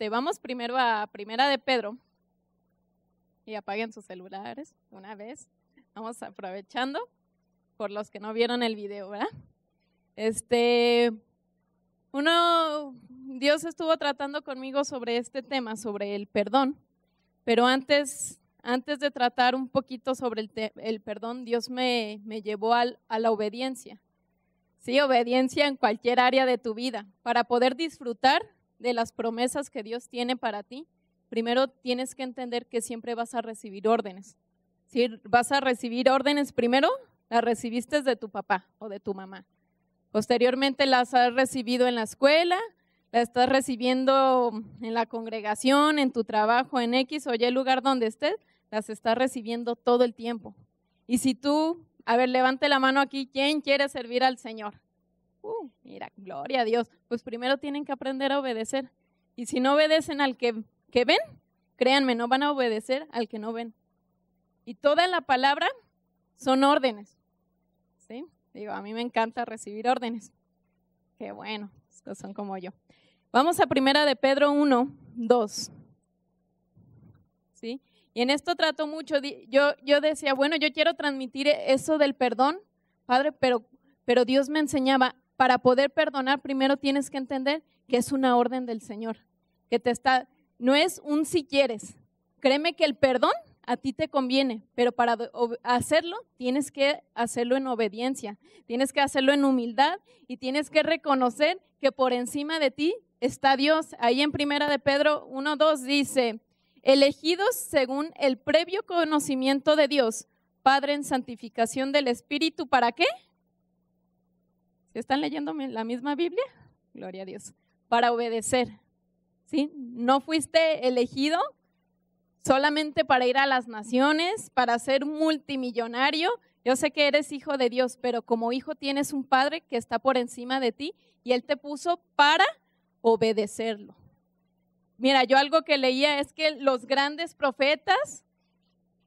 Vamos primero a Primera de Pedro y apaguen sus celulares una vez. Vamos aprovechando por los que no vieron el video, ¿verdad? Dios estuvo tratando conmigo sobre este tema, sobre el perdón, pero antes de tratar un poquito sobre el perdón, Dios me llevó a la obediencia. Sí, obediencia en cualquier área de tu vida. Para poder disfrutar de las promesas que Dios tiene para ti, primero tienes que entender que siempre vas a recibir órdenes. ¿Sí? Vas a recibir órdenes, primero las recibiste de tu papá o de tu mamá. Posteriormente las has recibido en la escuela, las estás recibiendo en la congregación, en tu trabajo, en X o Y lugar donde estés, las estás recibiendo todo el tiempo. Y si tú, a ver, levante la mano aquí, ¿quién quiere servir al Señor? Mira, gloria a Dios. Pues primero tienen que aprender a obedecer. Y si no obedecen al que ven, créanme, no van a obedecer al que no ven. Y toda la palabra son órdenes. ¿Sí? Digo, a mí me encanta recibir órdenes. Qué bueno, estos son como yo. Vamos a Primera de Pedro 1, 2. ¿Sí? Y en esto trato mucho, yo decía, bueno, yo quiero transmitir eso del perdón, Padre, pero Dios me enseñaba, para poder perdonar primero tienes que entender que es una orden del Señor, que no es un si quieres. Créeme que el perdón a ti te conviene, pero para hacerlo tienes que hacerlo en obediencia, tienes que hacerlo en humildad y tienes que reconocer que por encima de ti está Dios. Ahí en Primera de Pedro 1:2 dice, elegidos según el previo conocimiento de Dios, Padre en santificación del Espíritu, ¿para qué? ¿Sí están leyendo la misma Biblia? Gloria a Dios. Para obedecer, ¿sí? No fuiste elegido solamente para ir a las naciones, para ser multimillonario. Yo sé que eres hijo de Dios, pero como hijo tienes un Padre que está por encima de ti y Él te puso para obedecerlo. Mira, yo algo que leía es que los grandes profetas,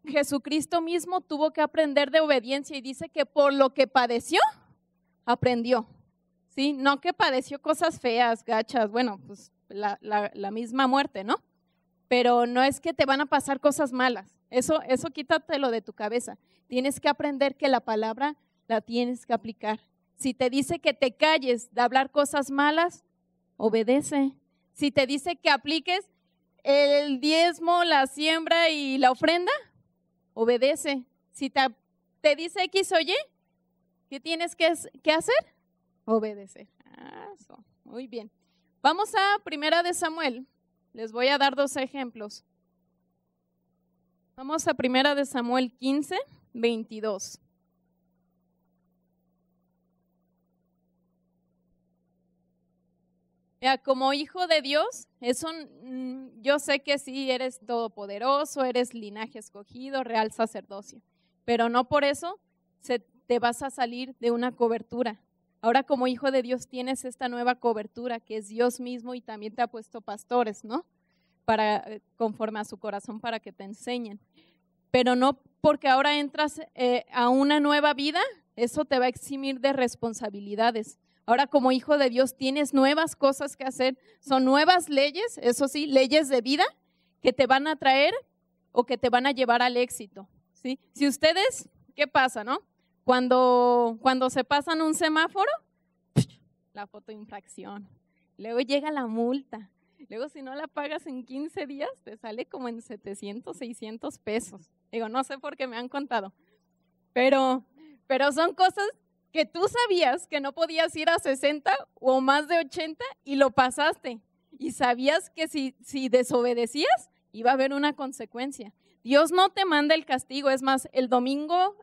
Jesucristo mismo tuvo que aprender de obediencia y dice que por lo que padeció, aprendió. ¿Sí? No que padeció cosas feas, gachas, bueno, pues la misma muerte, ¿no? Pero no es que te van a pasar cosas malas, eso quítatelo de tu cabeza. Tienes que aprender que la palabra la tienes que aplicar. Si te dice que te calles de hablar cosas malas, obedece. Si te dice que apliques el diezmo, la siembra y la ofrenda, obedece. Si te dice X o Y, ¿qué tienes que hacer? Obedecer. Eso, muy bien. Vamos a Primera de Samuel. Les voy a dar 2 ejemplos. Vamos a Primera de Samuel 15, 22. Ya, como hijo de Dios, yo sé que sí eres todopoderoso, eres linaje escogido, real sacerdocio, pero no por eso te vas a salir de una cobertura. Ahora como hijo de Dios tienes esta nueva cobertura que es Dios mismo y también te ha puesto pastores, ¿no? Conforme a su corazón para que te enseñen. Pero no porque ahora entras a una nueva vida, eso te va a eximir de responsabilidades. Ahora como hijo de Dios tienes nuevas cosas que hacer, son nuevas leyes, eso sí, leyes de vida que te van a traer o que te van a llevar al éxito, ¿sí? Si ustedes, ¿qué pasa, no? Cuando se pasan un semáforo, la fotoinfracción, luego llega la multa, luego si no la pagas en 15 días te sale como en 700, 600 pesos. Digo, no sé por qué me han contado, pero son cosas que tú sabías que no podías ir a 60 o más de 80 y lo pasaste. Y sabías que si desobedecías iba a haber una consecuencia. Dios no te manda el castigo. Es más, el domingo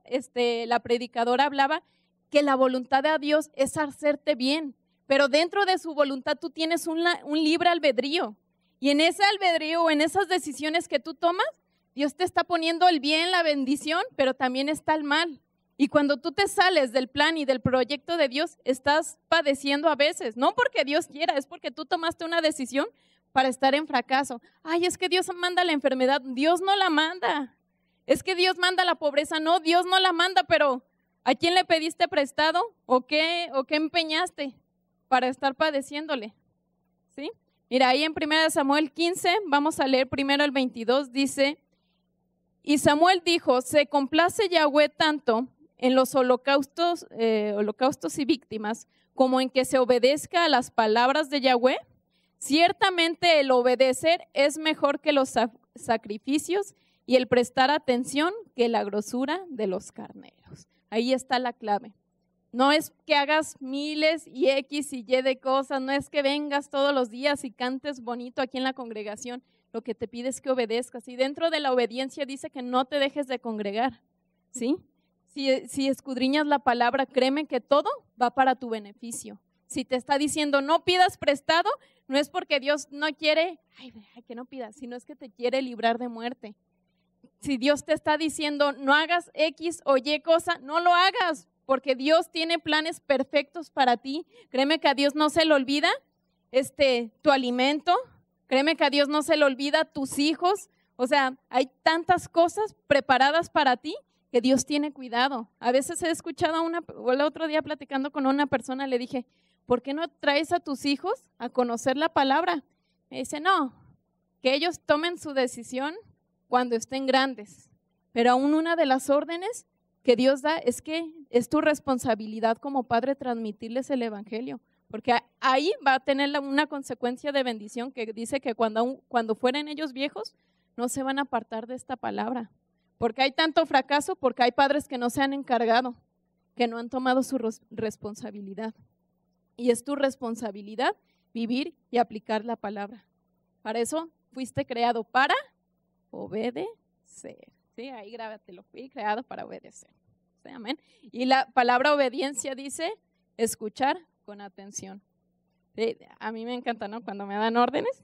la predicadora hablaba que la voluntad de Dios es hacerte bien, pero dentro de su voluntad tú tienes un libre albedrío. Y en ese albedrío o en esas decisiones que tú tomas, Dios te está poniendo el bien, la bendición, pero también está el mal. Y cuando tú te sales del plan y del proyecto de Dios, estás padeciendo a veces, no porque Dios quiera, es porque tú tomaste una decisión para estar en fracaso. Ay, es que Dios manda la enfermedad. Dios no la manda. Es que Dios manda la pobreza. No, Dios no la manda, pero ¿a quién le pediste prestado? ¿O qué empeñaste para estar padeciéndole? ¿Sí? Mira, ahí en 1 Samuel 15, vamos a leer primero el 22, dice, y Samuel dijo, se complace Yahweh tanto en los holocaustos y víctimas, como en que se obedezca a las palabras de Yahweh. Ciertamente el obedecer es mejor que los sacrificios y el prestar atención que la grosura de los carneros. Ahí está la clave. No es que hagas miles y X y Y de cosas, no es que vengas todos los días y cantes bonito aquí en la congregación. Lo que te pide es que obedezcas. Y dentro de la obediencia dice que no te dejes de congregar, ¿sí? Si escudriñas la palabra, créeme que todo va para tu beneficio. Si te está diciendo no pidas prestado, no es porque Dios no quiere, que no pidas, sino es que te quiere librar de muerte. Si Dios te está diciendo no hagas X o Y cosa, no lo hagas, porque Dios tiene planes perfectos para ti. Créeme que a Dios no se le olvida tu alimento, créeme que a Dios no se le olvida tus hijos. O sea, hay tantas cosas preparadas para ti que Dios tiene cuidado. A veces he escuchado el otro día platicando con una persona, le dije, ¿por qué no traes a tus hijos a conocer la palabra? Me dice, no, que ellos tomen su decisión cuando estén grandes. Pero aún una de las órdenes que Dios da es que es tu responsabilidad como padre transmitirles el evangelio, porque ahí va a tener una consecuencia de bendición que dice que cuando fueren ellos viejos no se van a apartar de esta palabra, porque hay tanto fracaso, porque hay padres que no se han encargado, que no han tomado su responsabilidad, y es tu responsabilidad vivir y aplicar la palabra. Para eso fuiste creado, para obedecer. Sí, ahí grábatelo, fui creado para obedecer. Sí, amén. Y la palabra obediencia dice escuchar con atención. Sí, a mí me encanta, ¿no? Cuando me dan órdenes,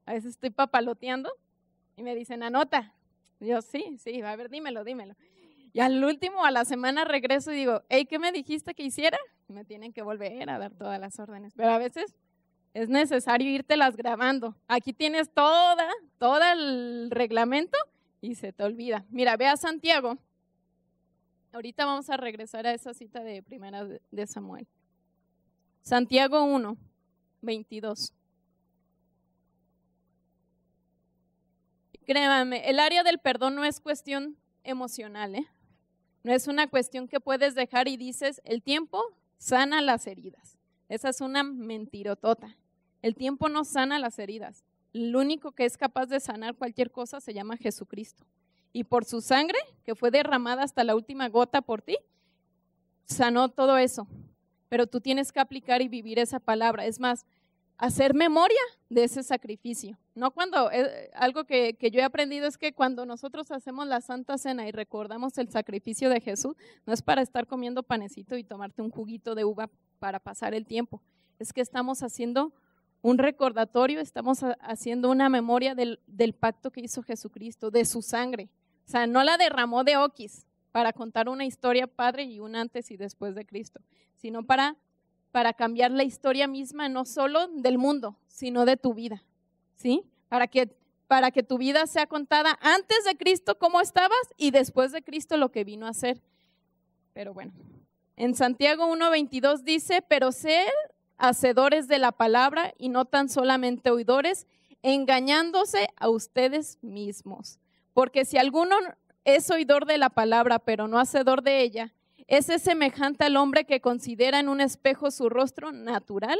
a veces estoy papaloteando y me dicen, anota. Y yo, sí, a ver, dímelo. Y al último, a la semana regreso y digo, hey, ¿qué me dijiste que hiciera? Y me tienen que volver a dar todas las órdenes. Pero a veces es necesario írtelas grabando. Aquí tienes todo el reglamento y se te olvida. Mira, ve a Santiago. Ahorita vamos a regresar a esa cita de primera de Samuel. Santiago 1, 22. Créanme, el área del perdón no es cuestión emocional, ¿eh? No es una cuestión que puedes dejar y dices, el tiempo sana las heridas. Esa es una mentirotota. El tiempo no sana las heridas. El único que es capaz de sanar cualquier cosa se llama Jesucristo. Y por su sangre, que fue derramada hasta la última gota por ti, sanó todo eso. Pero tú tienes que aplicar y vivir esa palabra. Es más, hacer memoria de ese sacrificio. No cuando, algo que yo he aprendido es que cuando nosotros hacemos la Santa Cena y recordamos el sacrificio de Jesús, no es para estar comiendo panecito y tomarte un juguito de uva para pasar el tiempo. Es que estamos haciendo un recordatorio, estamos haciendo una memoria del pacto que hizo Jesucristo, de su sangre. O sea, no la derramó de oquis para contar una historia padre y un antes y después de Cristo, sino para cambiar la historia misma, no solo del mundo, sino de tu vida, ¿sí? Para que tu vida sea contada antes de Cristo cómo estabas y después de Cristo lo que vino a hacer. Pero bueno, en Santiago 1:22 dice, pero sed hacedores de la palabra y no tan solamente oidores, engañándose a ustedes mismos. Porque si alguno es oidor de la palabra, pero no hacedor de ella, ese es semejante al hombre que considera en un espejo su rostro natural.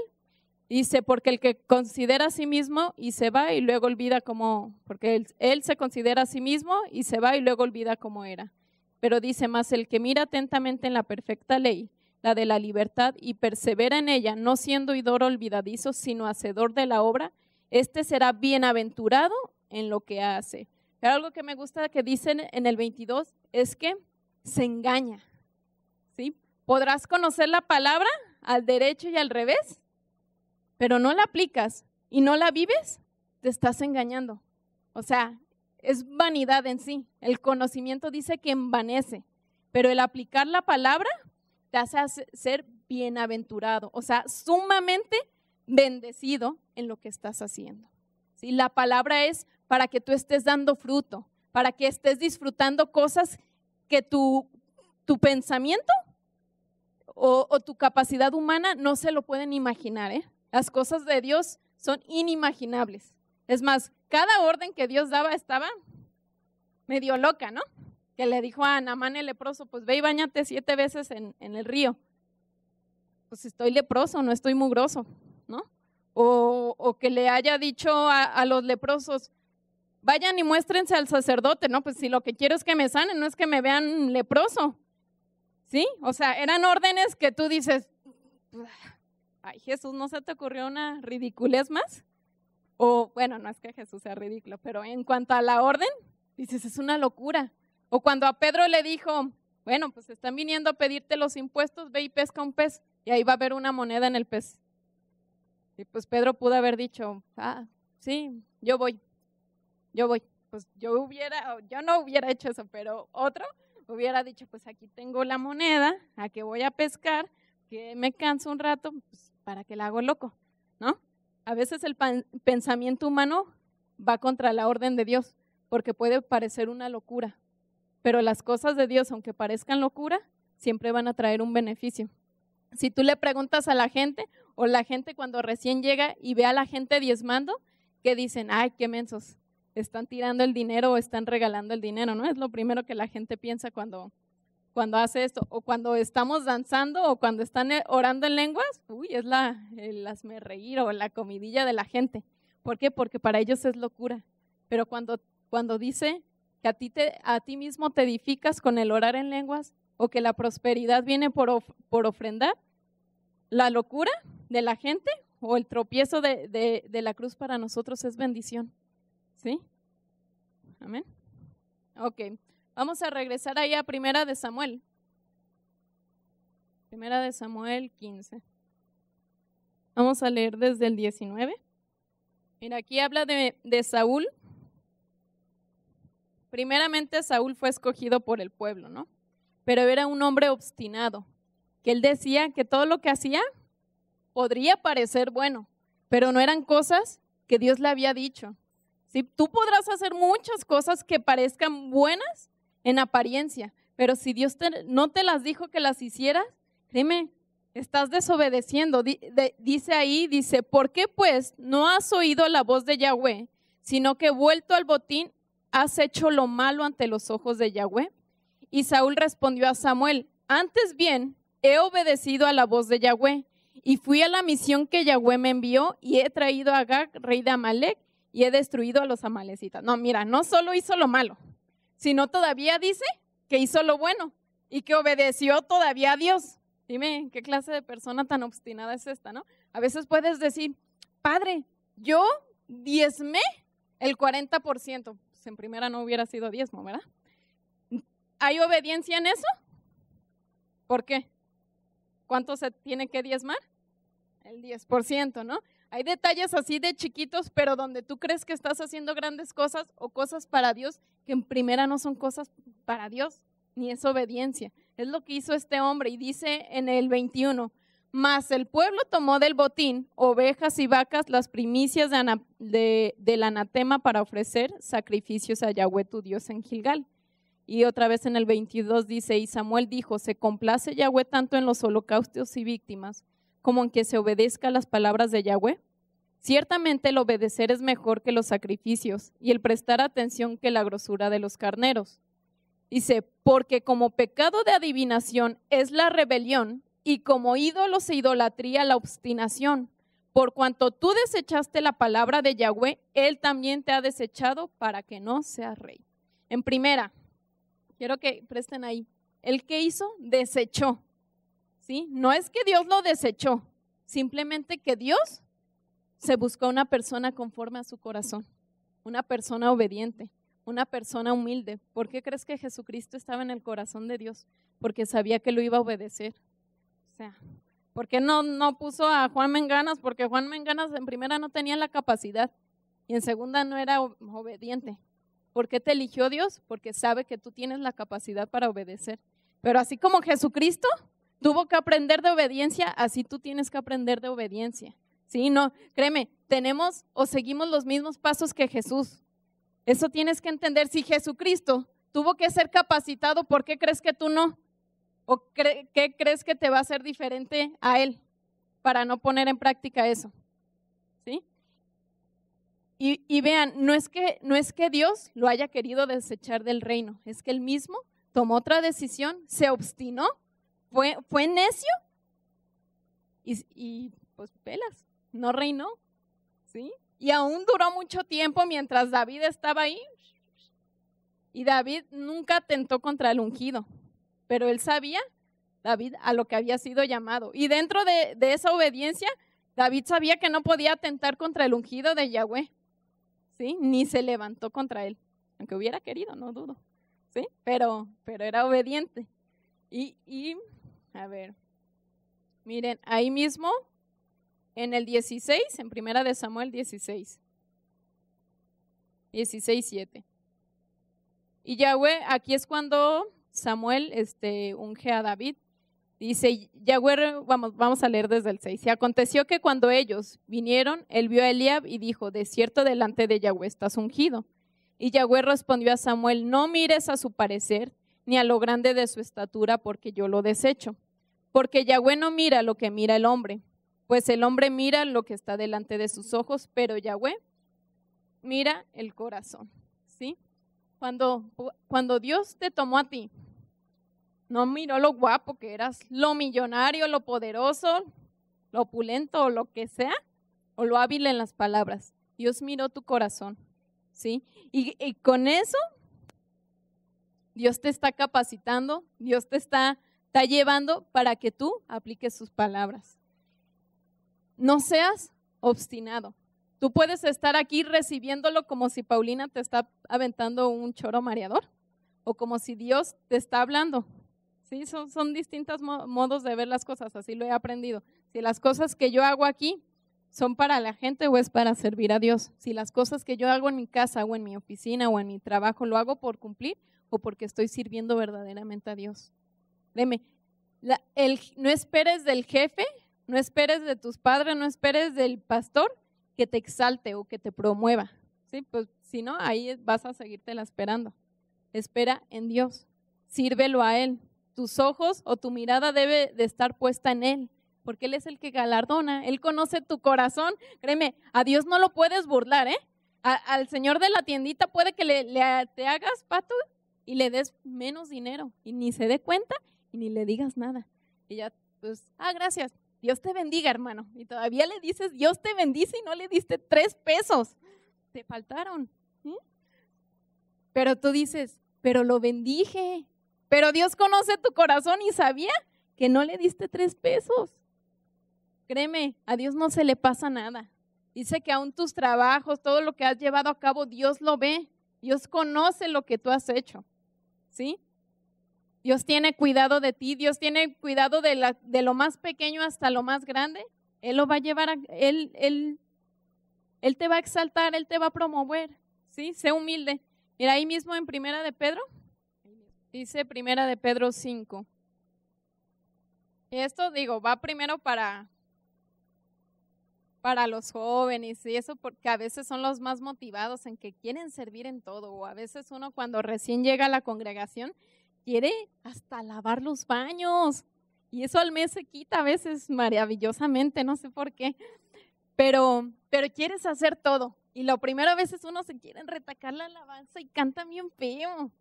Dice, porque el que considera a sí mismo y se va y luego olvida porque él se considera a sí mismo y se va y luego olvida cómo era. Pero dice más, el que mira atentamente en la perfecta ley, la de la libertad, y persevera en ella, no siendo oidor olvidadizo, sino hacedor de la obra, este será bienaventurado en lo que hace. Pero algo que me gusta que dicen en el 22 es que se engaña, ¿sí? Podrás conocer la palabra al derecho y al revés, pero no la aplicas y no la vives, te estás engañando. O sea, es vanidad en sí. El conocimiento dice que envanece, pero el aplicar la palabra te hace ser bienaventurado, o sea, sumamente bendecido en lo que estás haciendo. ¿Sí? La palabra es para que tú estés dando fruto, para que estés disfrutando cosas que tu pensamiento o tu capacidad humana no se lo pueden imaginar, ¿eh? Las cosas de Dios son inimaginables. Es más, cada orden que Dios daba estaba medio loca, ¿no? Que le dijo a Naamán el leproso, pues ve y báñate 7 veces en el río. Pues estoy leproso, no estoy mugroso, ¿no? O que le haya dicho a los leprosos, vayan y muéstrense al sacerdote, ¿no? Pues si lo que quiero es que me sanen, no es que me vean leproso, ¿sí? O sea, eran órdenes que tú dices, ay, Jesús, ¿no se te ocurrió una ridiculez más? O bueno, no es que Jesús sea ridículo, pero en cuanto a la orden, dices, es una locura. O cuando a Pedro le dijo, bueno, pues están viniendo a pedirte los impuestos, ve y pesca un pez, y ahí va a haber una moneda en el pez. Y pues Pedro pudo haber dicho, sí, yo voy. Pues yo no hubiera hecho eso, pero otro hubiera dicho, pues aquí tengo la moneda, a que voy a pescar, que me canso un rato, pues para que la hago loco, ¿no? A veces el pensamiento humano va contra la orden de Dios, porque puede parecer una locura, pero las cosas de Dios, aunque parezcan locura, siempre van a traer un beneficio. Si tú le preguntas a la gente, o la gente cuando recién llega y ve a la gente diezmando, que dicen, ay, qué mensos, están tirando el dinero o están regalando el dinero, ¿no? Es lo primero que la gente piensa cuando hace esto, o cuando estamos danzando, o cuando están orando en lenguas, es el hazme reír o la comidilla de la gente. ¿Por qué? Porque para ellos es locura. Pero cuando dice que a ti mismo te edificas con el orar en lenguas, o que la prosperidad viene por ofrendar, la locura de la gente o el tropiezo de la cruz para nosotros es bendición. ¿Sí? Amén. Ok, vamos a regresar ahí a Primera de Samuel. Primera de Samuel 15. Vamos a leer desde el 19. Mira, aquí habla de Saúl. Primeramente Saúl fue escogido por el pueblo, ¿no? Pero era un hombre obstinado, que él decía que todo lo que hacía podría parecer bueno, pero no eran cosas que Dios le había dicho. ¿Sí? Tú podrás hacer muchas cosas que parezcan buenas en apariencia, pero si Dios no te las dijo que las hicieras, créeme, estás desobedeciendo. Dice, ¿por qué pues no has oído la voz de Yahweh, sino que vuelto al botín has hecho lo malo ante los ojos de Yahweh? Y Saúl respondió a Samuel, antes bien he obedecido a la voz de Yahweh y fui a la misión que Yahweh me envió y he traído a Agag, rey de Amalec, y he destruido a los amalecitas. No, mira, no solo hizo lo malo, sino todavía dice que hizo lo bueno y que obedeció todavía a Dios. Dime, ¿qué clase de persona tan obstinada es esta, no? A veces puedes decir, Padre, yo diezmé el 40%. Pues en primera no hubiera sido diezmo, ¿verdad? ¿Hay obediencia en eso? ¿Por qué? ¿Cuánto se tiene que diezmar? El 10%, ¿no? Hay detalles así de chiquitos, pero donde tú crees que estás haciendo grandes cosas o cosas para Dios, que en primera no son cosas para Dios, ni es obediencia. Es lo que hizo este hombre y dice en el 21, mas el pueblo tomó del botín ovejas y vacas, las primicias del anatema para ofrecer sacrificios a Yahweh tu Dios en Gilgal. Y otra vez en el 22 dice, y Samuel dijo, ¿se complace Yahweh tanto en los holocaustos y víctimas como en que se obedezca las palabras de Yahweh? Ciertamente el obedecer es mejor que los sacrificios y el prestar atención que la grosura de los carneros. Dice, porque como pecado de adivinación es la rebelión y como ídolos e idolatría la obstinación. Por cuanto tú desechaste la palabra de Yahweh, Él también te ha desechado para que no seas rey. En primera, quiero que presten ahí, ¿el qué hizo? Desechó. ¿Sí? No es que Dios lo desechó, simplemente que Dios se buscó una persona conforme a su corazón, una persona obediente, una persona humilde. ¿Por qué crees que Jesucristo estaba en el corazón de Dios? Porque sabía que lo iba a obedecer. O sea, ¿por qué no puso a Juan Menganas? Porque Juan Menganas en primera no tenía la capacidad y en segunda no era obediente. ¿Por qué te eligió Dios? Porque sabe que tú tienes la capacidad para obedecer. Pero así como Jesucristo tuvo que aprender de obediencia, así tú tienes que aprender de obediencia. Sí, no, créeme, tenemos o seguimos los mismos pasos que Jesús. Eso tienes que entender. Si Jesucristo tuvo que ser capacitado, ¿por qué crees que tú no? ¿O qué crees que te va a hacer diferente a Él para no poner en práctica eso? ¿Sí? Y vean, no es que Dios lo haya querido desechar del reino, es que él mismo tomó otra decisión, se obstinó, fue necio y pues pelas, no reinó, ¿sí? Y aún duró mucho tiempo mientras David estaba ahí. Y David nunca atentó contra el ungido, pero él sabía, David, a lo que había sido llamado. Y dentro de esa obediencia, David sabía que no podía atentar contra el ungido de Yahweh, ¿sí? Ni se levantó contra él, aunque hubiera querido, no dudo, ¿sí? Pero era obediente. Y a ver, miren, ahí mismo, en el 16, en primera de Samuel 16, 7. Y Yahweh, aquí es cuando Samuel unge a David. Dice Yahweh, vamos a leer desde el 6. Y aconteció que cuando ellos vinieron, él vio a Eliab y dijo, de cierto delante de Yahweh estás ungido. Y Yahweh respondió a Samuel, no mires a su parecer, ni a lo grande de su estatura, porque yo lo desecho. Porque Yahweh no mira lo que mira el hombre, pues el hombre mira lo que está delante de sus ojos, pero Yahweh mira el corazón, ¿sí? Cuando Dios te tomó a ti, no miró lo guapo que eras, lo millonario, lo poderoso, lo opulento o lo que sea, o lo hábil en las palabras. Dios miró tu corazón, ¿sí? Y con eso, Dios te está capacitando, Dios te está llevando para que tú apliques sus palabras. No seas obstinado. Tú puedes estar aquí recibiéndolo como si Paulina te está aventando un choro mareador o como si Dios te está hablando. ¿Sí? Son distintos modos de ver las cosas, así lo he aprendido. Si las cosas que yo hago aquí son para la gente o es para servir a Dios. Si las cosas que yo hago en mi casa o en mi oficina o en mi trabajo lo hago por cumplir o porque estoy sirviendo verdaderamente a Dios. Créeme, no esperes del jefe, no esperes de tus padres, no esperes del pastor que te exalte o que te promueva, ¿sí? Pues si no, ahí vas a seguírtela esperando. Espera en Dios, sírvelo a Él. Tus ojos o tu mirada debe de estar puesta en Él, porque Él es el que galardona, Él conoce tu corazón. Créeme, a Dios no lo puedes burlar, ¿eh? Al señor de la tiendita puede que te hagas pato y le des menos dinero y ni se dé cuenta y ni le digas nada. Y ya, pues, gracias. Dios te bendiga, hermano. Y todavía le dices, Dios te bendice y no le diste 3 pesos. Te faltaron. ¿Sí? Pero tú dices, pero lo bendije. Pero Dios conoce tu corazón y sabía que no le diste 3 pesos. Créeme, a Dios no se le pasa nada. Dice que aún tus trabajos, todo lo que has llevado a cabo, Dios lo ve. Dios conoce lo que tú has hecho. ¿Sí? Dios tiene cuidado de ti, Dios tiene cuidado de lo más pequeño hasta lo más grande. Él lo va a llevar, Él te va a exaltar, Él te va a promover, ¿sí? Sé humilde. Mira, ahí mismo en Primera de Pedro, dice Primera de Pedro 5. Y esto, digo, va primero para los jóvenes y eso, porque a veces son los más motivados en que quieren servir en todo, o a veces uno cuando recién llega a la congregación quiere hasta lavar los baños y eso al mes se quita a veces maravillosamente, no sé por qué, pero quieres hacer todo y lo primero a veces uno se quiere retacar la alabanza y canta bien feo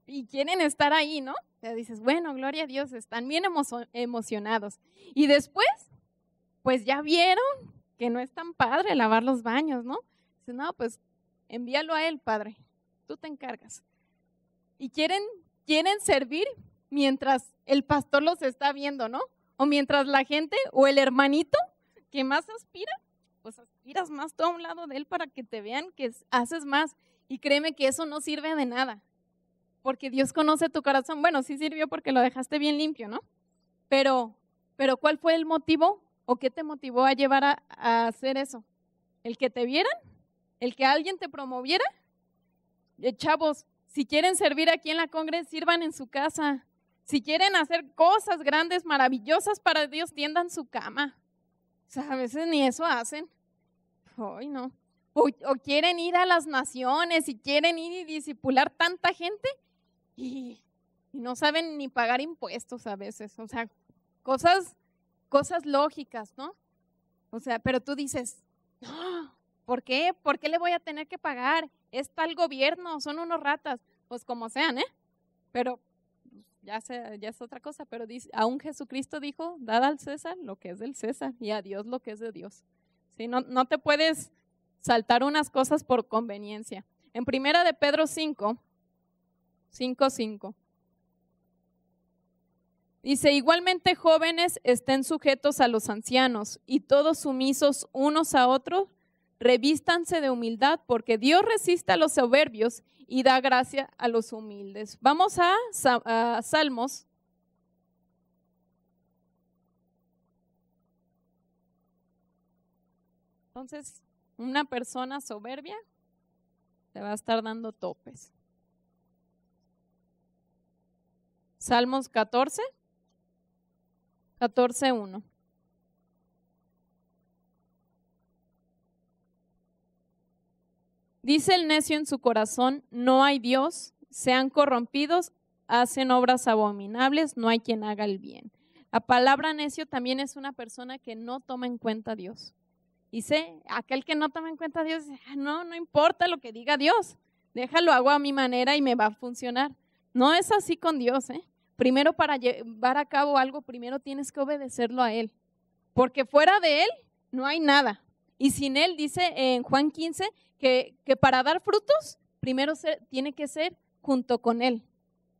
y quieren estar ahí, ¿no? O sea, dices, bueno, gloria a Dios, están bien emocionados y después, pues ya vieron que no es tan padre lavar los baños, ¿no? Dices, no, pues envíalo a Él, Padre, tú te encargas. Y quieren servir mientras el pastor los está viendo, ¿no? O mientras la gente o el hermanito que más aspira, pues aspiras más tú a un lado de él para que te vean que haces más. Y créeme que eso no sirve de nada, porque Dios conoce tu corazón. Bueno, sí sirvió porque lo dejaste bien limpio, ¿no? Pero ¿cuál fue el motivo o qué te motivó a llevar a hacer eso? ¿El que te vieran? ¿El que alguien te promoviera? Chavos, si quieren servir aquí en la Congre, sirvan en su casa. Si quieren hacer cosas grandes, maravillosas para Dios, tiendan su cama. O sea, a veces ni eso hacen. Ay, no. O quieren ir a las naciones y quieren ir y discipular tanta gente y no saben ni pagar impuestos a veces. O sea, cosas lógicas, ¿no? O sea, pero tú dices, no, ¿Por qué? ¿Por qué le voy a tener que pagar? Es tal gobierno, son unos ratas. Pues como sean, pero ya es otra cosa, pero dice, aún Jesucristo dijo, dad al César lo que es del César y a Dios lo que es de Dios. ¿Sí? No te puedes saltar unas cosas por conveniencia. En primera de Pedro 5, dice, igualmente jóvenes estén sujetos a los ancianos y todos sumisos unos a otros, revístanse de humildad porque Dios resiste a los soberbios y da gracia a los humildes. Vamos a Salmos. Entonces, una persona soberbia te va a estar dando topes. Salmos 14:1. Dice el necio en su corazón, no hay Dios, sean corrompidos, hacen obras abominables, no hay quien haga el bien. La palabra necio también es una persona que no toma en cuenta a Dios. Dice, aquel que no toma en cuenta a Dios, no importa lo que diga Dios, déjalo, hago a mi manera y me va a funcionar. No es así con Dios, Primero, para llevar a cabo algo, primero tienes que obedecerlo a Él, porque fuera de Él no hay nada. Y sin Él, dice en Juan 15, que para dar frutos, primero tiene que ser junto con Él,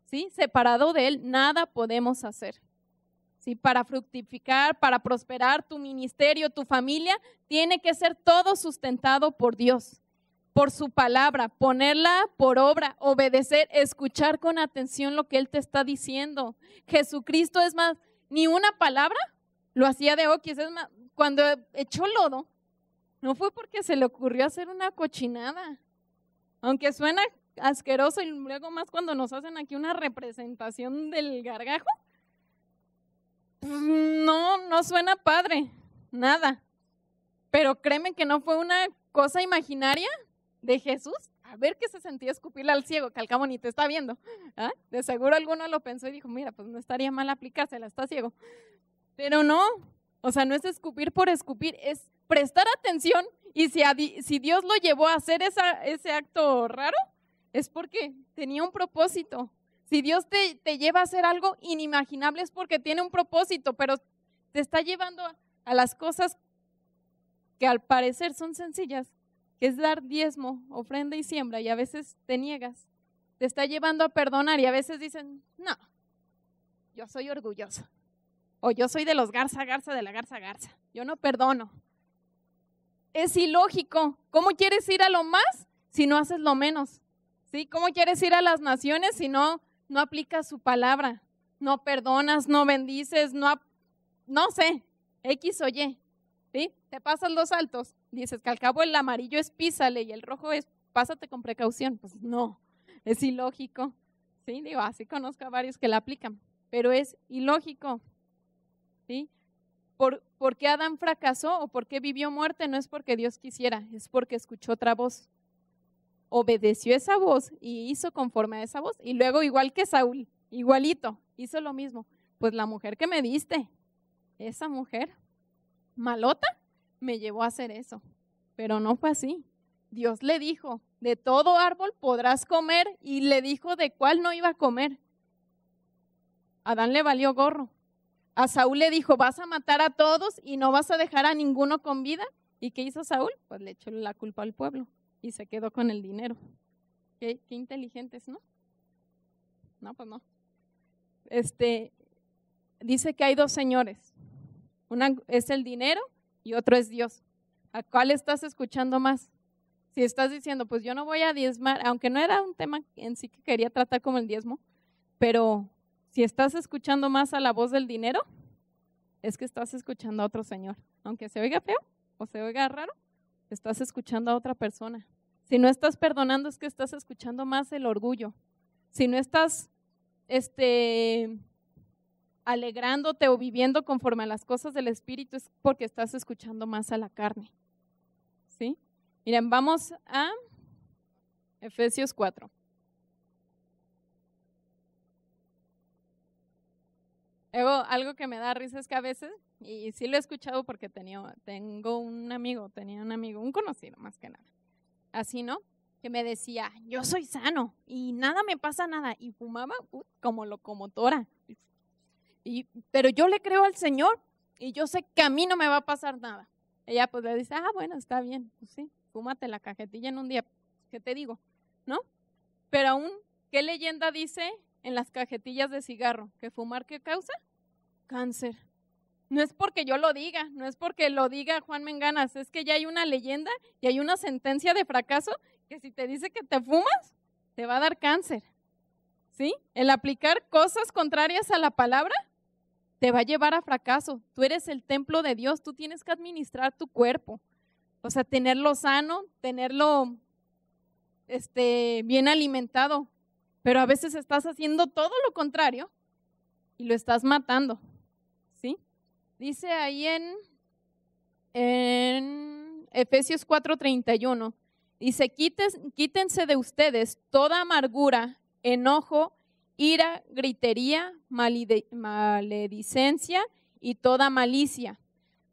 ¿sí? Separado de Él, nada podemos hacer. ¿Sí? Para fructificar, para prosperar tu ministerio, tu familia, tiene que ser todo sustentado por Dios, por su palabra, ponerla por obra, obedecer, escuchar con atención lo que Él te está diciendo. Jesucristo, es más, ni una palabra lo hacía de oquis. Es más, cuando echó lodo, no fue porque se le ocurrió hacer una cochinada, aunque suena asqueroso, y luego más cuando nos hacen aquí una representación del gargajo, no suena padre, nada. Pero créeme que no fue una cosa imaginaria de Jesús. A ver qué se sentía escupirle al ciego, que al cabo ni te está viendo. De seguro alguno lo pensó y dijo, mira, pues no estaría mal aplicársela, está ciego. Pero no, o sea, no es escupir por escupir, es prestar atención. Y si Dios lo llevó a hacer ese acto raro, es porque tenía un propósito. Si Dios te lleva a hacer algo inimaginable es porque tiene un propósito, pero te está llevando a las cosas que al parecer son sencillas, que es dar diezmo, ofrenda y siembra, y a veces te niegas. Te está llevando a perdonar y a veces dicen, no, yo soy orgulloso. O yo soy de los Garza, de la Garza. Yo no perdono. Es ilógico. ¿Cómo quieres ir a lo más si no haces lo menos? ¿Sí? ¿Cómo quieres ir a las naciones si no aplicas su palabra? No perdonas, no bendices, no sé, X o Y. ¿Sí? Te pasas los altos. Dices que al cabo el amarillo es písale y el rojo es pásate con precaución. Pues no, es ilógico. ¿Sí? Digo, así conozco a varios que la aplican, pero es ilógico. ¿Sí? ¿Por qué Adán fracasó o por qué vivió muerte? No es porque Dios quisiera, es porque escuchó otra voz. Obedeció esa voz y hizo conforme a esa voz. Y luego, igual que Saúl, igualito, hizo lo mismo. Pues la mujer que me diste, esa mujer malota, me llevó a hacer eso. Pero no fue así. Dios le dijo, de todo árbol podrás comer, y le dijo de cuál no iba a comer. Adán le valió gorro. A Saúl le dijo, vas a matar a todos y no vas a dejar a ninguno con vida. ¿Y qué hizo Saúl? Pues le echó la culpa al pueblo y se quedó con el dinero. Qué inteligentes, ¿no? No, pues no. Dice que hay dos señores. Una es el dinero y otro es Dios. ¿A cuál estás escuchando más? Si estás diciendo, pues yo no voy a diezmar, aunque no era un tema en sí que quería tratar como el diezmo, pero si estás escuchando más a la voz del dinero, es que estás escuchando a otro señor. Aunque se oiga feo o se oiga raro, estás escuchando a otra persona. Si no estás perdonando, es que estás escuchando más el orgullo. Si no estás alegrándote o viviendo conforme a las cosas del Espíritu, es porque estás escuchando más a la carne. ¿Sí? Miren, vamos a Efesios 4. Luego, algo que me da risa es que a veces, y sí lo he escuchado porque tenía un amigo, un conocido más que nada, así, ¿no? Que me decía, yo soy sano y nada me pasa nada. Y fumaba como locomotora. Pero yo le creo al Señor y yo sé que a mí no me va a pasar nada. Ella pues le dice, bueno, está bien, pues sí, fúmate la cajetilla en un día, ¿qué te digo? ¿No? Pero aún, ¿qué leyenda dice en las cajetillas de cigarro? ¿Que fumar qué causa? Cáncer. No es porque yo lo diga, no es porque lo diga Juan Menganas, es que ya hay una leyenda y hay una sentencia de fracaso que si te dice que te fumas, te va a dar cáncer. ¿Sí? El aplicar cosas contrarias a la palabra te va a llevar a fracaso. Tú eres el templo de Dios, tú tienes que administrar tu cuerpo. O sea, tenerlo sano, tenerlo bien alimentado. Pero a veces estás haciendo todo lo contrario y lo estás matando. ¿Sí? Dice ahí en Efesios 4:31, dice, quítense de ustedes toda amargura, enojo, ira, gritería, maledicencia y toda malicia.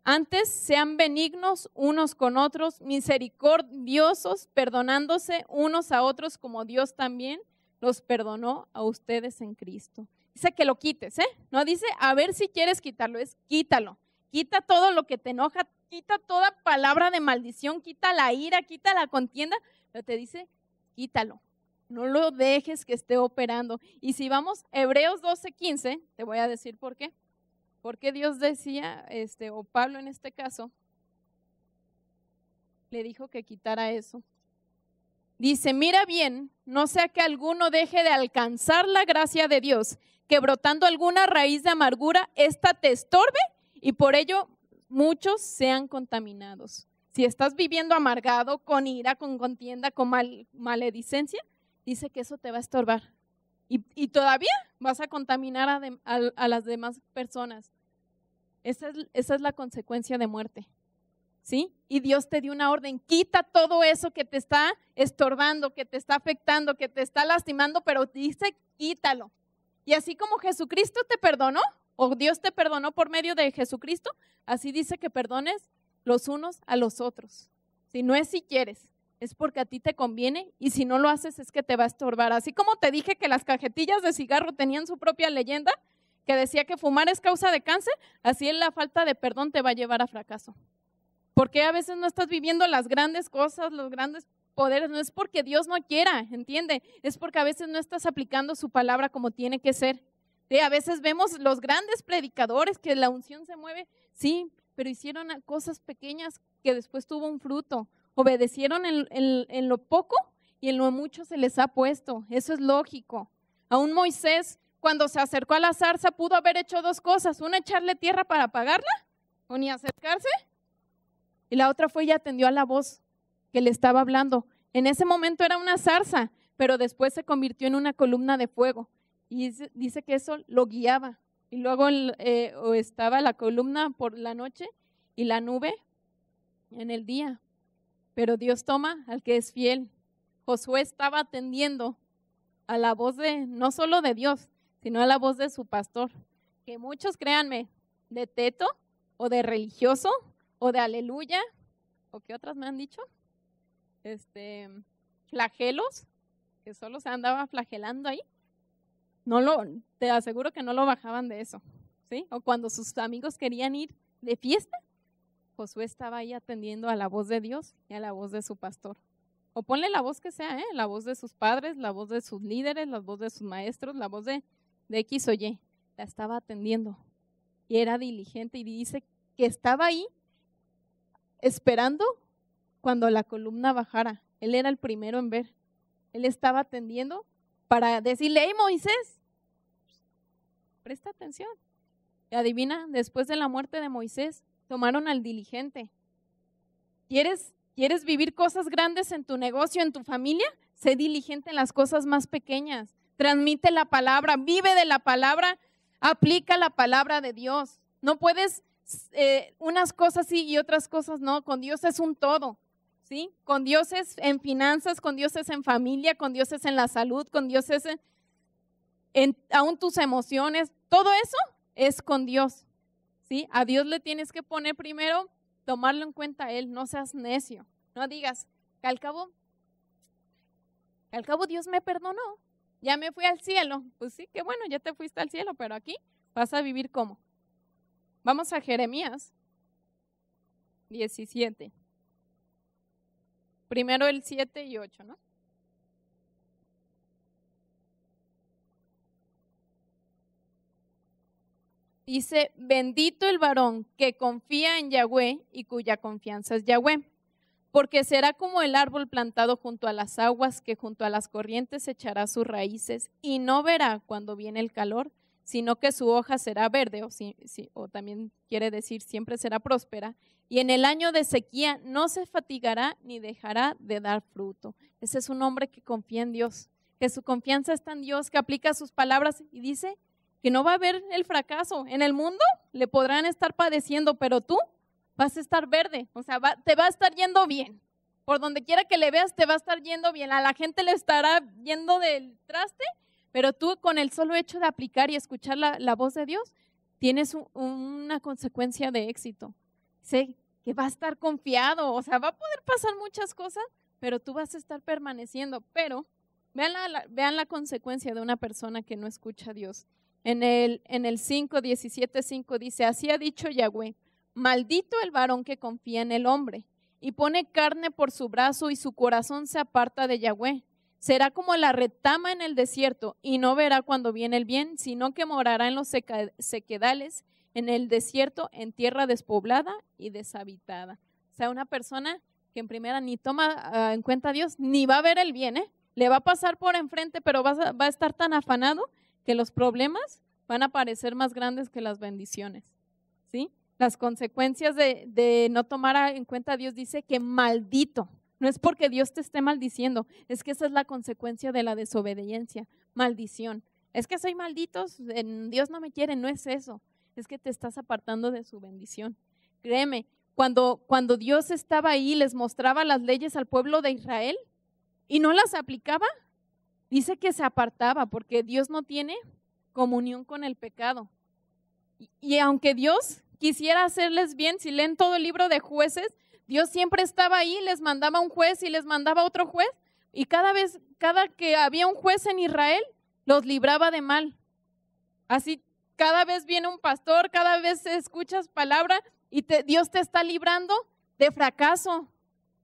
Antes sean benignos unos con otros, misericordiosos, perdonándose unos a otros como Dios también los perdonó a ustedes en Cristo. Dice que lo quites, no dice a ver si quieres quitarlo, es quítalo. Quita todo lo que te enoja, quita toda palabra de maldición, quita la ira, quita la contienda, pero te dice quítalo. No lo dejes que esté operando. Y si vamos a Hebreos 12:15, te voy a decir por qué. Porque Dios decía, o Pablo en este caso, le dijo que quitara eso. Dice, mira bien, no sea que alguno deje de alcanzar la gracia de Dios, que brotando alguna raíz de amargura, ésta te estorbe y por ello muchos sean contaminados. Si estás viviendo amargado, con ira, con contienda, con maledicencia, dice que eso te va a estorbar. Y todavía vas a contaminar a las demás personas. Esa es la consecuencia de muerte. ¿Sí? Y Dios te dio una orden, quita todo eso que te está estorbando, que te está afectando, que te está lastimando, pero dice quítalo. Y así como Jesucristo te perdonó, o Dios te perdonó por medio de Jesucristo, así dice que perdones los unos a los otros. Si no es si quieres, es porque a ti te conviene y si no lo haces es que te va a estorbar. Así como te dije que las cajetillas de cigarro tenían su propia leyenda, que decía que fumar es causa de cáncer, así la falta de perdón te va a llevar a fracaso. Porque a veces no estás viviendo las grandes cosas, los grandes poderes, no es porque Dios no quiera, ¿entiende? Es porque a veces no estás aplicando su palabra como tiene que ser. ¿Sí? A veces vemos los grandes predicadores que la unción se mueve, sí, pero hicieron cosas pequeñas que después tuvo un fruto. Obedecieron en lo poco y en lo mucho se les ha puesto. Eso es lógico. Aún Moisés, cuando se acercó a la zarza, pudo haber hecho dos cosas. Una, echarle tierra para apagarla, o ni acercarse. Y la otra fue y atendió a la voz que le estaba hablando. En ese momento era una zarza, pero después se convirtió en una columna de fuego. Y dice que eso lo guiaba. Y luego estaba la columna por la noche y la nube en el día. Pero Dios toma al que es fiel. Josué estaba atendiendo a la voz no solo de Dios, sino a la voz de su pastor. Que muchos, créanme, de teto o de religioso, o de aleluya, o qué otras me han dicho, flagelos, que solo se andaba flagelando ahí, te aseguro que no lo bajaban de eso, ¿sí? O cuando sus amigos querían ir de fiesta, Josué estaba ahí atendiendo a la voz de Dios y a la voz de su pastor. O ponle la voz que sea, la voz de sus padres, la voz de sus líderes, la voz de sus maestros, la voz de X o Y, la estaba atendiendo. Y era diligente y dice que estaba ahí esperando cuando la columna bajara. Él era el primero en ver. Él estaba atendiendo para decirle, hey Moisés, presta atención. Y adivina, después de la muerte de Moisés, tomaron al diligente. ¿Quieres vivir cosas grandes en tu negocio, en tu familia? Sé diligente en las cosas más pequeñas. Transmite la palabra, vive de la palabra, aplica la palabra de Dios. No puedes unas cosas sí y otras cosas no. Con Dios es un todo, ¿sí? Con Dios es en finanzas, con Dios es en familia, con Dios es en la salud, con Dios es en aún tus emociones. Todo eso es con Dios, ¿sí? A Dios le tienes que poner primero, tomarlo en cuenta a Él, no seas necio. No digas, que al cabo Dios me perdonó, ya me fui al cielo. Pues sí, qué bueno, ya te fuiste al cielo, pero aquí vas a vivir ¿cómo? Vamos a Jeremías 17. Primero el 7 y 8, ¿no? Dice, bendito el varón que confía en Yahweh y cuya confianza es Yahweh, porque será como el árbol plantado junto a las aguas, que junto a las corrientes echará sus raíces y no verá cuando viene el calor, sino que su hoja será verde, o también quiere decir siempre será próspera, y en el año de sequía no se fatigará ni dejará de dar fruto. Ese es un hombre que confía en Dios, que su confianza está en Dios, que aplica sus palabras y dice que no va a haber el fracaso. En el mundo le podrán estar padeciendo, pero tú vas a estar verde, o sea, te va a estar yendo bien. Por donde quiera que le veas, te va a estar yendo bien. A la gente le estará yendo del traste, pero tú con el solo hecho de aplicar y escuchar la voz de Dios, tienes una consecuencia de éxito. Sé que va a estar confiado, o sea, va a poder pasar muchas cosas, pero tú vas a estar permaneciendo. Pero vean la consecuencia de una persona que no escucha a Dios. En el 17:5 dice, así ha dicho Yahweh, maldito el varón que confía en el hombre y pone carne por su brazo y su corazón se aparta de Yahweh. Será como la retama en el desierto y no verá cuando viene el bien, sino que morará en los sequedales, en el desierto, en tierra despoblada y deshabitada. O sea, una persona que en primera ni toma en cuenta a Dios, ni va a ver el bien, le va a pasar por enfrente, pero va a estar tan afanado que los problemas van a parecer más grandes que las bendiciones, ¿sí? Las consecuencias de no tomar en cuenta a Dios, dice que maldito. No es porque Dios te esté maldiciendo, es que esa es la consecuencia de la desobediencia, maldición. Es que soy maldito, Dios no me quiere, no es eso, es que te estás apartando de su bendición. Créeme, cuando Dios estaba ahí, les mostraba las leyes al pueblo de Israel y no las aplicaba, dice que se apartaba porque Dios no tiene comunión con el pecado. Y aunque Dios quisiera hacerles bien, si leen todo el libro de Jueces, Dios siempre estaba ahí, les mandaba un juez y les mandaba otro juez, y cada que había un juez en Israel, los libraba de mal. Así, cada vez viene un pastor, cada vez escuchas palabra y Dios te está librando de fracaso.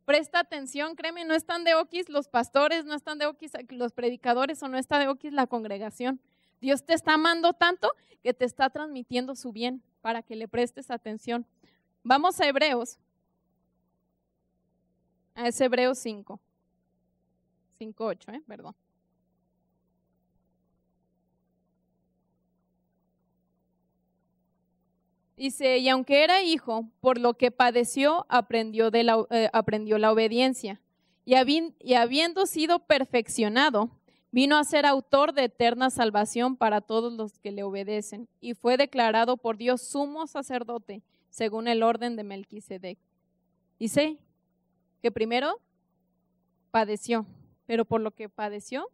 Presta atención, créeme, no están de oquis los pastores, no están de oquis los predicadores, o no está de oquis la congregación. Dios te está amando tanto que te está transmitiendo su bien para que le prestes atención. Vamos a Hebreos. Es Hebreos 5:8, perdón. Dice, y aunque era hijo, por lo que padeció, aprendió la obediencia. Y habiendo sido perfeccionado, vino a ser autor de eterna salvación para todos los que le obedecen. Y fue declarado por Dios sumo sacerdote, según el orden de Melquisedec. Dice que primero padeció, pero por lo que padeció,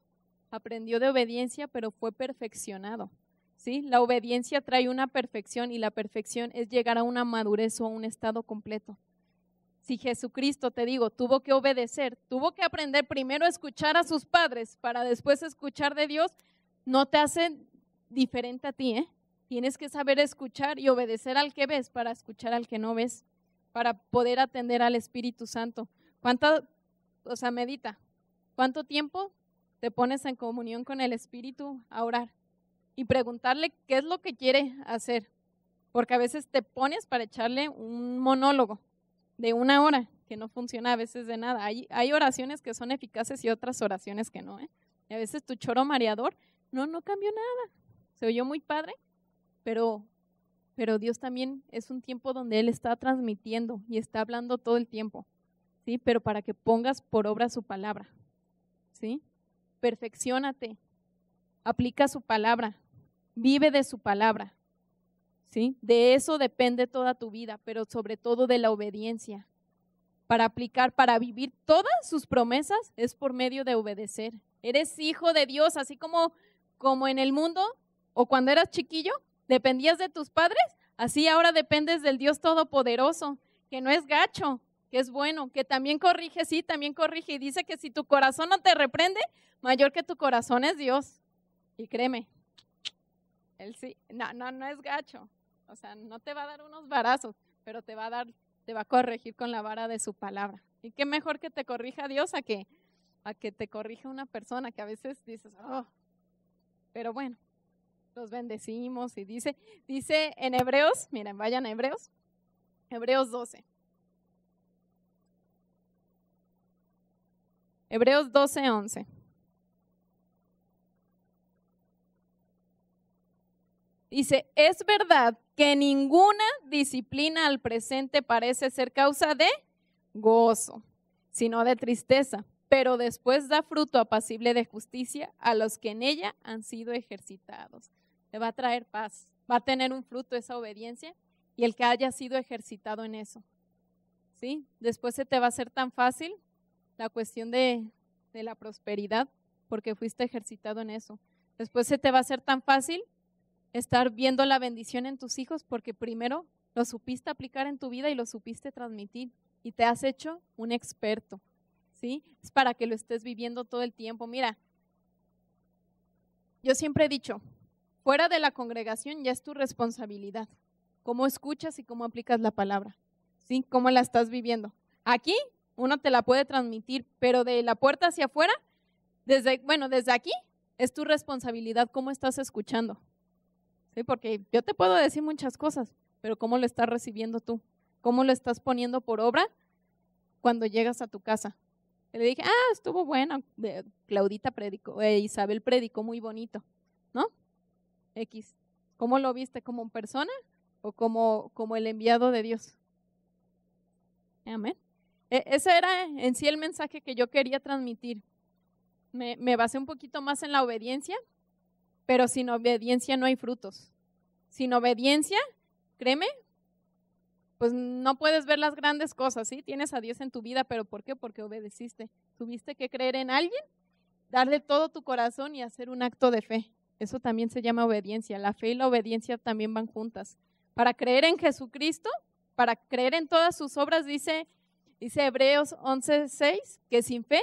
aprendió de obediencia, pero fue perfeccionado. ¿Sí? La obediencia trae una perfección y la perfección es llegar a una madurez o a un estado completo. Si Jesucristo, te digo, tuvo que obedecer, tuvo que aprender primero a escuchar a sus padres para después escuchar de Dios, no te hace diferente a ti, Tienes que saber escuchar y obedecer al que ves para escuchar al que no ves, para poder atender al Espíritu Santo. Medita, ¿cuánto tiempo te pones en comunión con el Espíritu a orar? Y preguntarle qué es lo que quiere hacer, porque a veces te pones para echarle un monólogo de 1 hora que no funciona a veces de nada. Hay oraciones que son eficaces y otras oraciones que no, Y a veces tu choro mareador no cambió nada, se oyó muy padre, pero Dios también es un tiempo donde Él está transmitiendo y está hablando todo el tiempo, ¿sí? Pero para que pongas por obra su palabra, ¿sí? Perfecciónate, aplica su palabra, vive de su palabra, ¿sí? De eso depende toda tu vida, pero sobre todo de la obediencia. Para aplicar, para vivir todas sus promesas es por medio de obedecer. Eres hijo de Dios, así como en el mundo o cuando eras chiquillo, dependías de tus padres, así ahora dependes del Dios Todopoderoso, que no es gacho, que es bueno, que también corrige, sí, también corrige. Y dice que si tu corazón no te reprende, mayor que tu corazón es Dios. Y créeme, Él sí, no es gacho. O sea, no te va a dar unos varazos, pero te va a corregir con la vara de su palabra. Y qué mejor que te corrija Dios a que te corrija una persona que a veces dices, oh, pero bueno, los bendecimos. Y dice en Hebreos, miren, vayan a Hebreos 12. Hebreos 12:11. Dice, es verdad que ninguna disciplina al presente parece ser causa de gozo, sino de tristeza, pero después da fruto apacible de justicia a los que en ella han sido ejercitados. Te va a traer paz, va a tener un fruto esa obediencia y el que haya sido ejercitado en eso. ¿Sí? Después se te va a hacer tan fácil la cuestión de la prosperidad porque fuiste ejercitado en eso. Después se te va a hacer tan fácil estar viendo la bendición en tus hijos porque primero lo supiste aplicar en tu vida y lo supiste transmitir y te has hecho un experto, ¿sí? Es para que lo estés viviendo todo el tiempo. Mira, yo siempre he dicho, fuera de la congregación ya es tu responsabilidad, cómo escuchas y cómo aplicas la palabra, ¿sí? Cómo la estás viviendo. Aquí uno te la puede transmitir, pero de la puerta hacia afuera, desde aquí es tu responsabilidad cómo estás escuchando. Sí, porque yo te puedo decir muchas cosas, pero ¿cómo lo estás recibiendo tú? ¿Cómo lo estás poniendo por obra cuando llegas a tu casa? Le dije, estuvo bueno, Claudita predicó, Isabel predicó muy bonito, ¿no? X. ¿Cómo lo viste? ¿Como persona o como el enviado de Dios? Amén. Ese era en sí el mensaje que yo quería transmitir. Me basé un poquito más en la obediencia, pero sin obediencia no hay frutos. Sin obediencia, créeme, pues no puedes ver las grandes cosas, ¿sí? Tienes a Dios en tu vida, pero ¿por qué? Porque obedeciste. Tuviste que creer en alguien, darle todo tu corazón y hacer un acto de fe. Eso también se llama obediencia. La fe y la obediencia también van juntas. Para creer en Jesucristo, para creer en todas sus obras, dice Hebreos 11:6, que sin fe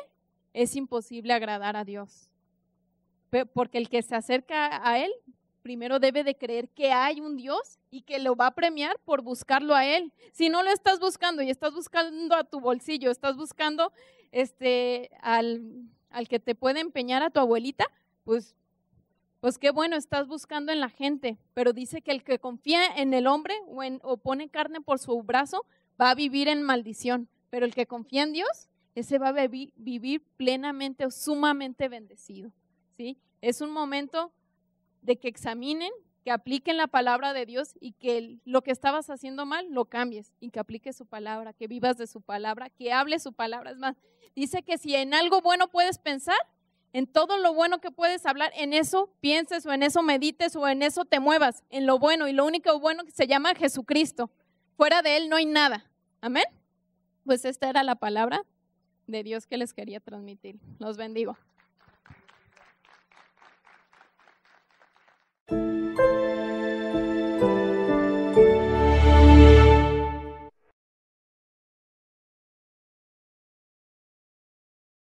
es imposible agradar a Dios. Porque el que se acerca a Él, primero debe de creer que hay un Dios y que lo va a premiar por buscarlo a Él. Si no lo estás buscando y estás buscando a tu bolsillo, estás buscando al que te puede empeñar a tu abuelita, pues qué bueno, estás buscando en la gente. Pero dice que el que confía en el hombre o pone carne por su brazo, va a vivir en maldición. Pero el que confía en Dios, ese va a vivir plenamente o sumamente bendecido. ¿Sí? Es un momento de que examinen, que apliquen la palabra de Dios y que lo que estabas haciendo mal lo cambies y que apliques su palabra, que vivas de su palabra, que hables su palabra. Es más, dice que si en algo bueno puedes pensar, en todo lo bueno que puedes hablar, en eso pienses o en eso medites o en eso te muevas, en lo bueno, y lo único bueno que se llama Jesucristo. Fuera de Él no hay nada. Amén. Pues esta era la palabra de Dios que les quería transmitir. Los bendigo.